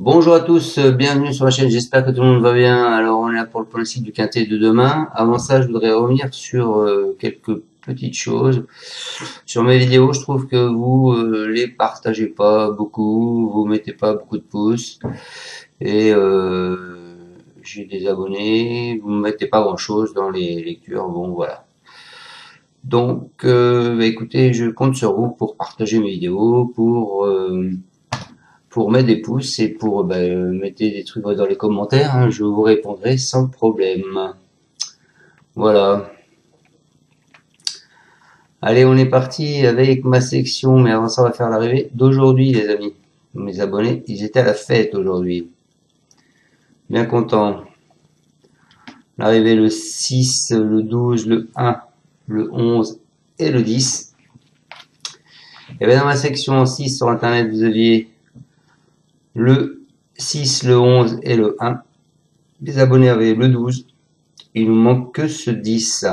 Bonjour à tous, bienvenue sur la chaîne, j'espère que tout le monde va bien. Alors on est là pour le pronostic du quintet de demain. Avant ça, je voudrais revenir sur quelques petites choses. Sur mes vidéos, je trouve que vous les partagez pas beaucoup, vous mettez pas beaucoup de pouces. Et j'ai des abonnés, vous ne mettez pas grand chose dans les lectures, bon voilà. Donc écoutez, je compte sur vous pour partager mes vidéos, pour mettre des pouces et pour mettre des trucs dans les commentaires, hein, je vous répondrai sans problème. Voilà. Allez, on est parti avec ma section, mais avant ça, on va faire l'arrivée d'aujourd'hui, les amis. Mes abonnés, ils étaient à la fête aujourd'hui. Bien content. L'arrivée le 6, le 12, le 1, le 11 et le 10. Et bien dans ma section 6 sur internet, vous aviez le 6, le 11 et le 1. Les abonnés avaient le 12. Il nous manque que ce 10.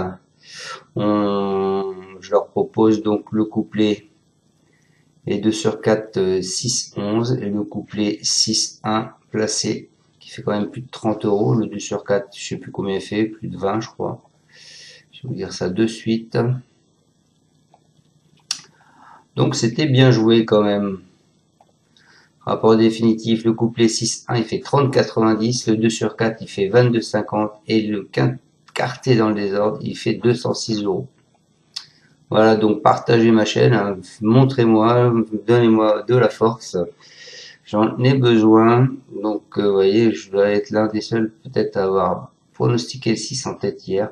Je leur propose donc le couplet et 2 sur 4, 6, 11 et le couplet 6, 1 placé qui fait quand même plus de 30 euros. Le 2 sur 4, je sais plus combien il fait, plus de 20 je crois. Je vais vous dire ça de suite. Donc c'était bien joué quand même. Rapport définitif, le couplet 6-1 il fait 30,90, le 2 sur 4 il fait 22,50 et le quartet dans le désordre il fait 206 euros. Voilà, donc partagez ma chaîne, hein, montrez-moi, donnez-moi de la force, j'en ai besoin. Donc vous voyez, je dois être l'un des seuls peut-être à avoir pronostiqué le 6 en tête hier.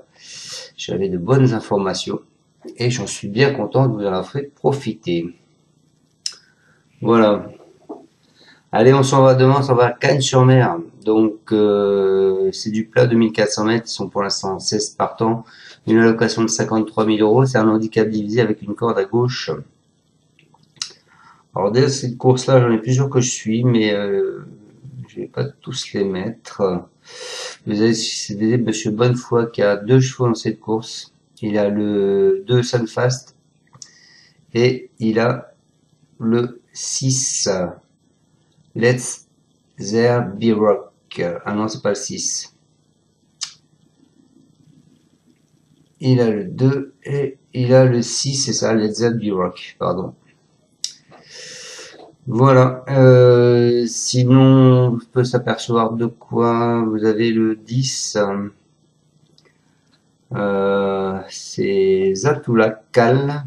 J'avais de bonnes informations et j'en suis bien content de vous en avoir fait profiter. Voilà. Allez, on s'en va demain, on s'en va à Cannes-sur-Mer. Donc, c'est du plat 2400 mètres. Ils sont pour l'instant 16 partants. Une allocation de 53 000 euros. C'est un handicap divisé avec une corde à gauche. Alors, dès cette course-là, j'en ai plusieurs que je suis, mais je vais pas tous les mettre. Vous avez cédé Monsieur Bonnefoy qui a 2 chevaux dans cette course. Il a le 2 Sunfast et il a le 6 Let's There Be Rock. Ah non, c'est pas le 6. Il a le 2 et il a le 6, c'est ça, Let's There Be Rock, pardon. Voilà. Sinon, on peut s'apercevoir de quoi. Vous avez le 10. C'est Zatula Cal.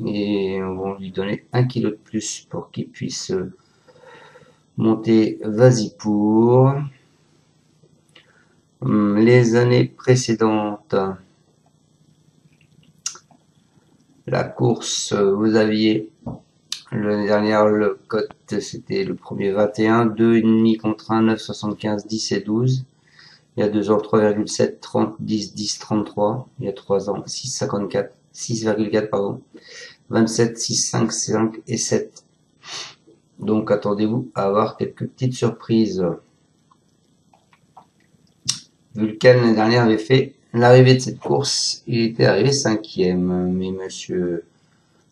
Et on va lui donner 1 kg de plus pour qu'il puisse monter Vas-y pour. Les années précédentes, la course, vous aviez l'année dernière le cote, c'était le premier 21, 2,5 contre 1, 9, 75, 10 et 12. Il y a 2 ans, 3,7, 30, 10, 10, 33. Il y a 3 ans, 6, 54, 6,4, pardon. 27, 6, 5, 5 et 7. Donc attendez-vous à avoir quelques petites surprises. Vulcan l'année dernière avait fait l'arrivée de cette course, il était arrivé 5e, mais Monsieur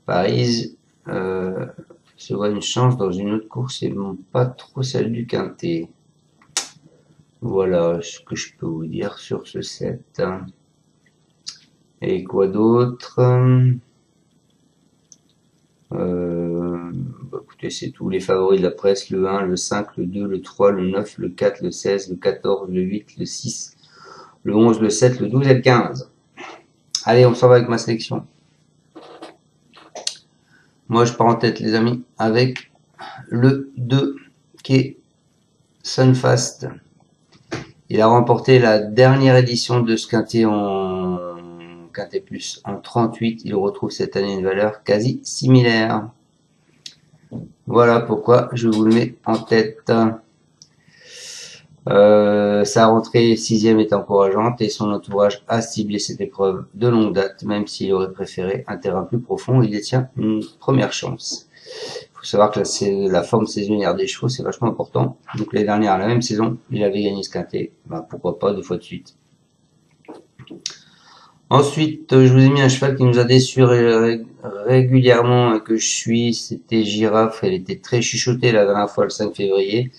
Paris se voit une chance dans une autre course et non pas trop celle du quintet. Voilà ce que je peux vous dire sur ce set. Et quoi d'autre? Écoutez, c'est tous les favoris de la presse, le 1, le 5, le 2, le 3, le 9, le 4, le 16, le 14, le 8, le 6, le 11, le 7, le 12 et le 15. Allez, on s'en va avec ma sélection. Moi, je pars en tête, les amis, avec le 2, qui est Sunfast. Il a remporté la dernière édition de ce quintet en quintet plus en 38. Il retrouve cette année une valeur quasi similaire. Voilà pourquoi je vous le mets en tête. Sa rentrée 6e est encourageante et son entourage a ciblé cette épreuve de longue date, même s'il aurait préféré un terrain plus profond, il détient une première chance. Il faut savoir que la forme saisonnière des chevaux, c'est vachement important. Donc l'année dernière, la même saison, il avait gagné ce quintet. Pourquoi pas 2 fois de suite. Ensuite, je vous ai mis un cheval qui nous a déçus régulièrement et que je suis, c'était Girafe. Elle était très chuchotée la dernière fois, le 5 février.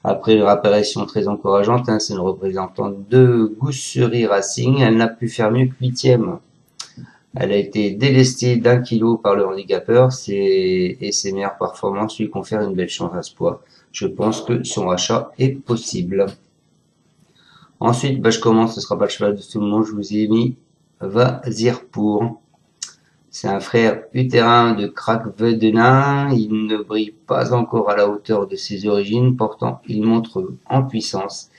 Après une apparition très encourageante, hein, c'est une représentante de Gousserie Racing. Elle n'a pu faire mieux que 8e. Elle a été délestée d'1 kilo par le handicapeur et ses meilleures performances lui confèrent une belle chance à ce poids. Je pense que son rachat est possible. Ensuite, je commence, ce sera pas le cheval de tout le monde, je vous ai mis Vazirpour. C'est un frère utérin de Krakvedenin. Il ne brille pas encore à la hauteur de ses origines, pourtant il montre en puissance.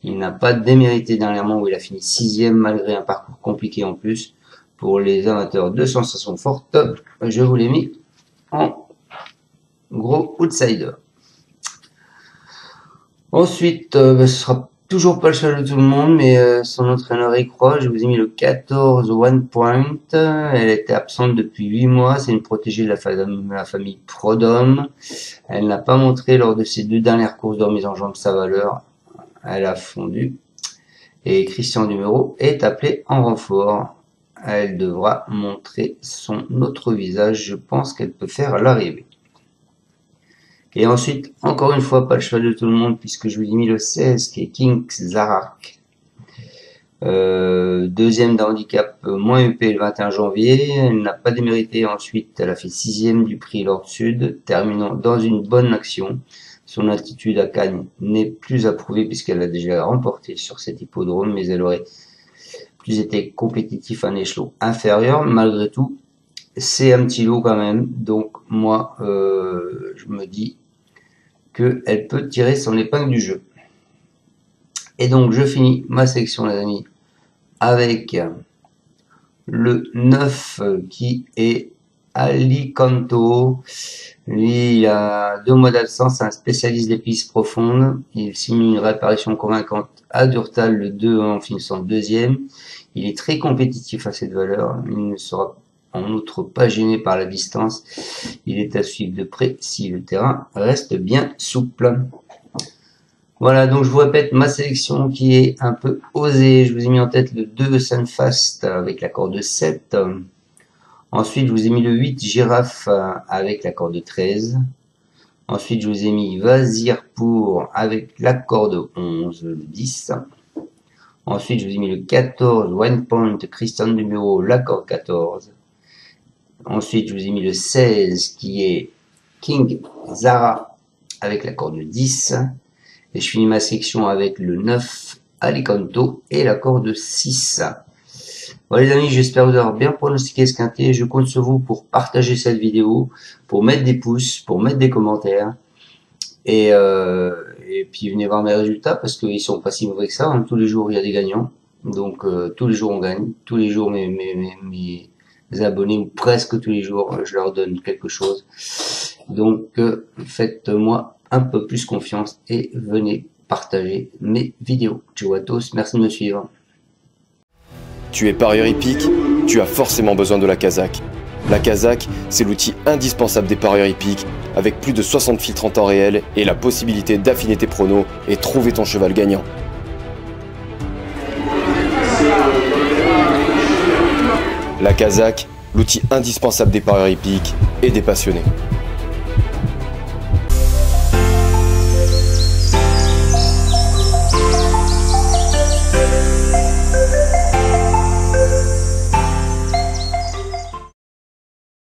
Il n'a pas démérité dernièrement où il a fini 6e malgré un parcours compliqué en plus. Pour les amateurs de sensations fortes, je vous l'ai mis en gros outsider. Ensuite, ce sera toujours pas le cheval de tout le monde, mais son entraîneur y croit. Je vous ai mis le 14 One Point. Elle était absente depuis 8 mois. C'est une protégée de la famille Prodome. Elle n'a pas montré lors de ses 2 dernières courses de remise en jambe sa valeur. Elle a fondu. Et Christian Numéro est appelé en renfort. Elle devra montrer son autre visage. Je pense qu'elle peut faire l'arrivée. Et ensuite, encore une fois, pas le cheval de tout le monde, puisque je vous ai mis le 16, qui est King Zarak. Deuxième d'un handicap moins UP le 21 janvier. Elle n'a pas démérité. Ensuite, elle a fait 6e du prix Lord Sud, terminant dans une bonne action. Son attitude à Cannes n'est plus approuvée puisqu'elle a déjà remporté sur cet hippodrome, mais elle aurait plus été compétitif à un échelon inférieur. Malgré tout, c'est un petit lot quand même. Donc moi, je me dis qu'elle peut tirer son épingle du jeu. Et donc je finis ma sélection les amis avec le 9 qui est Alicanto. Lui, il a 2 mois d'absence, c'est un spécialiste des pistes profondes. Il simule une réapparition convaincante à Durtal le 2 en finissant 2e. Il est très compétitif à cette valeur. Il ne sera en outre pas gêné par la distance. Il est à suivre de près si le terrain reste bien souple. Voilà, donc je vous répète ma sélection qui est un peu osée. Je vous ai mis en tête le 2 Sunfast avec l'accord de 7. Ensuite, je vous ai mis le 8 Girafe avec l'accord de 13. Ensuite, je vous ai mis Vazirpour avec l'accord de 11, le 10. Ensuite, je vous ai mis le 14 One Point Christian Numéro, l'accord 14. Ensuite, je vous ai mis le 16 qui est King Zara avec l'accord de 10. Et je finis ma section avec le 9 Alicanto et l'accord de 6. Voilà les amis, j'espère vous avoir bien pronostiqué ce quintet. Je compte sur vous pour partager cette vidéo, pour mettre des pouces, pour mettre des commentaires. Et puis venez voir mes résultats parce qu'ils sont pas si mauvais que ça. Hein. Tous les jours il y a des gagnants. Donc tous les jours on gagne. Tous les jours mes abonnés, ou presque tous les jours, je leur donne quelque chose. Donc faites-moi un peu plus confiance et venez partager mes vidéos. Ciao à tous, merci de me suivre. Tu es parieur hippique, tu as forcément besoin de la Kazakh. La Kazakh, c'est l'outil indispensable des parieurs hippiques, avec plus de 60 filtres en temps réel et la possibilité d'affiner tes pronos et trouver ton cheval gagnant. La Kazakh, l'outil indispensable des parieurs hippiques et des passionnés.